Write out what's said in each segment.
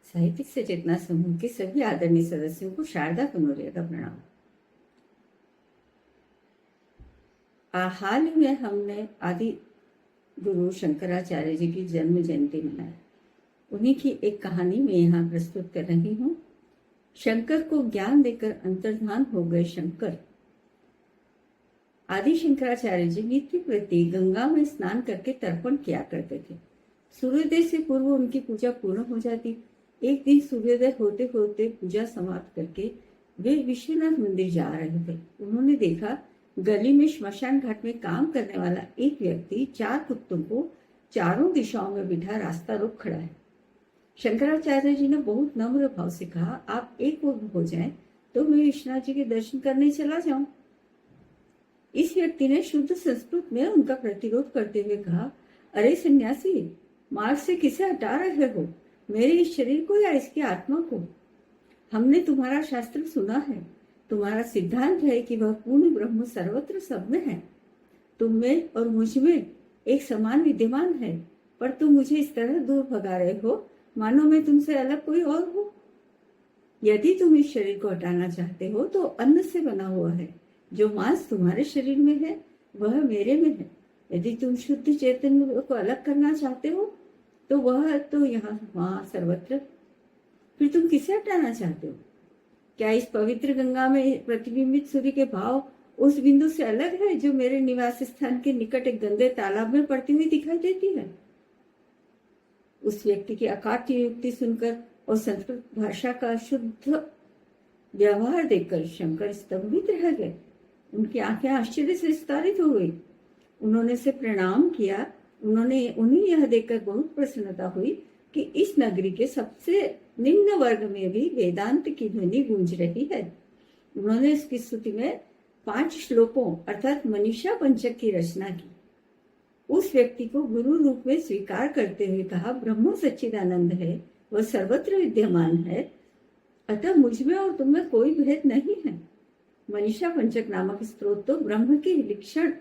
साहित्यिक सचेतना समूह के सभी आदरणीय सदस्यों को शारदा कनोरिया का प्रणाम। हाल ही में हमने आदि गुरु शंकराचार्य जी की जन्म जयंती मनाई। उन्हीं की एक कहानी में यहाँ प्रस्तुत कर रही हूँ। शंकर को ज्ञान देकर अंतर्धान हो गए शंकर। आदि शंकराचार्य जी नित्य प्रति गंगा में स्नान करके तर्पण किया करते थे। सूर्योदय से पूर्व उनकी पूजा पूर्ण हो जाती। एक दिन सूर्योदय होते होते पूजा समाप्त करके वे विश्वनाथ मंदिर जा रहे थे। उन्होंने देखा गली में श्मशान घाट में काम करने वाला एक व्यक्ति 4 कुत्तों को चारों दिशाओं में बिठा रास्ता रोक खड़ा है। शंकराचार्य जी ने बहुत नम्र भाव से कहा, आप एक ओर हो जाएं तो मैं विश्वनाथ जी के दर्शन करने चला जाऊं। इस व्यक्ति ने शुद्ध संस्कृत में उनका प्रतिरोध करते हुए कहा, अरे सन्यासी, मार्ग से किसे हटा रहे हो? मेरे इस शरीर को या इसकी आत्मा को? हमने तुम्हारा शास्त्र सुना है। तुम्हारा सिद्धांत है कि वह पूर्ण ब्रह्म सर्वत्र सब में है। तुम में और मुझ में एक समान विद्यमान है, पर तुम मुझे इस तरह दूर भगा रहे हो मानो मैं तुमसे अलग कोई और हूं। यदि तुम इस शरीर को हटाना चाहते हो तो अन्न से बना हुआ है। जो मांस तुम्हारे शरीर में है वह मेरे में है। यदि तुम शुद्ध चैतन्य को अलग करना चाहते हो तो वह तो यहाँ वहां सर्वत्र। फिर तुम किसे हटाना चाहते हो? क्या इस पवित्र गंगा में प्रतिबिंबित सूर्य के भाव उस बिंदु से अलग है जो मेरे निवास स्थान के निकट एक गंदे तालाब में पड़ती हुई दिखाई देती है? उस व्यक्ति की अकाट्य युक्ति सुनकर और संस्कृत भाषा का शुद्ध व्यवहार देखकर शंकर स्तंभित रह गए। उनकी आंखें आश्चर्य से विस्तारित हो गई। उन्होंने उसे प्रणाम किया। उन्हें यह देखकर बहुत प्रसन्नता हुई कि इस नगरी के सबसे निम्न वर्ग में भी वेदांत की ध्वनि गूंज रही है। उन्होंने इसकी स्तुति में 5 श्लोकों अर्थात मनीषा पंचक की रचना की। उस व्यक्ति को गुरु रूप में स्वीकार करते हुए कहा, ब्रह्म सच्चिदानंद है, वह सर्वत्र विद्यमान है, अतः मुझ में और तुम में कोई भेद नहीं है। मनीषा पंचक नामक स्त्रोत तो ब्रह्म की विलक्षण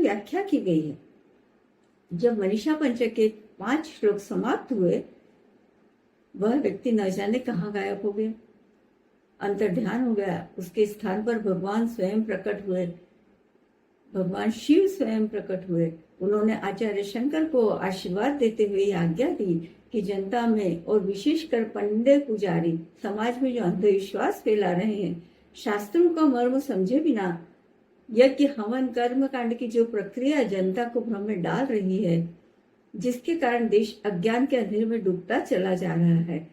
व्याख्या की गई है। जब मनीषा पंचक के 5 श्लोक समाप्त हुए, वह व्यक्ति न जाने कहाँ गायब हो गया, अंतर्ध्यान हो गया। उसके स्थान पर भगवान स्वयं प्रकट हुए, भगवान शिव स्वयं प्रकट हुए। उन्होंने आचार्य शंकर को आशीर्वाद देते हुए आज्ञा दी कि जनता में और विशेषकर पंडित पुजारी समाज में जो अंधविश्वास फैला रहे हैं, शास्त्रों का मर्म समझे बिना यज्ञ हवन कर्म कांड की जो प्रक्रिया जनता को भ्रम में डाल रही है, जिसके कारण देश अज्ञान के अंधेरे में डूबता चला जा रहा है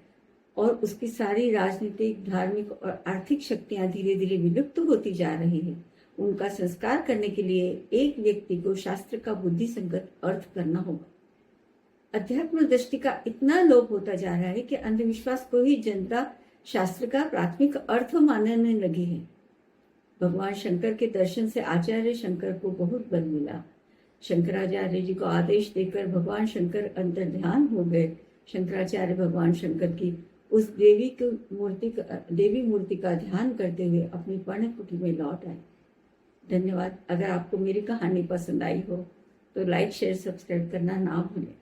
और उसकी सारी राजनीतिक, धार्मिक और आर्थिक शक्तियां धीरे धीरे विलुप्त होती जा रही है, उनका संस्कार करने के लिए एक व्यक्ति को शास्त्र का बुद्धि संगत अर्थ करना होगा। अध्यात्म दृष्टि का इतना लोप होता जा रहा है कि अंधविश्वास को ही जनता शास्त्र का प्राथमिक अर्थ मानने लगी है। भगवान शंकर के दर्शन से आचार्य शंकर को बहुत बल मिला। शंकराचार्य जी को आदेश देकर भगवान शंकर अंतर्ध्यान हो गए। शंकराचार्य भगवान शंकर की उस देवी मूर्ति का ध्यान करते हुए अपनी पर्णकुटी में लौट आए। धन्यवाद। अगर आपको मेरी कहानी पसंद आई हो तो लाइक, शेयर, सब्सक्राइब करना ना भूलें।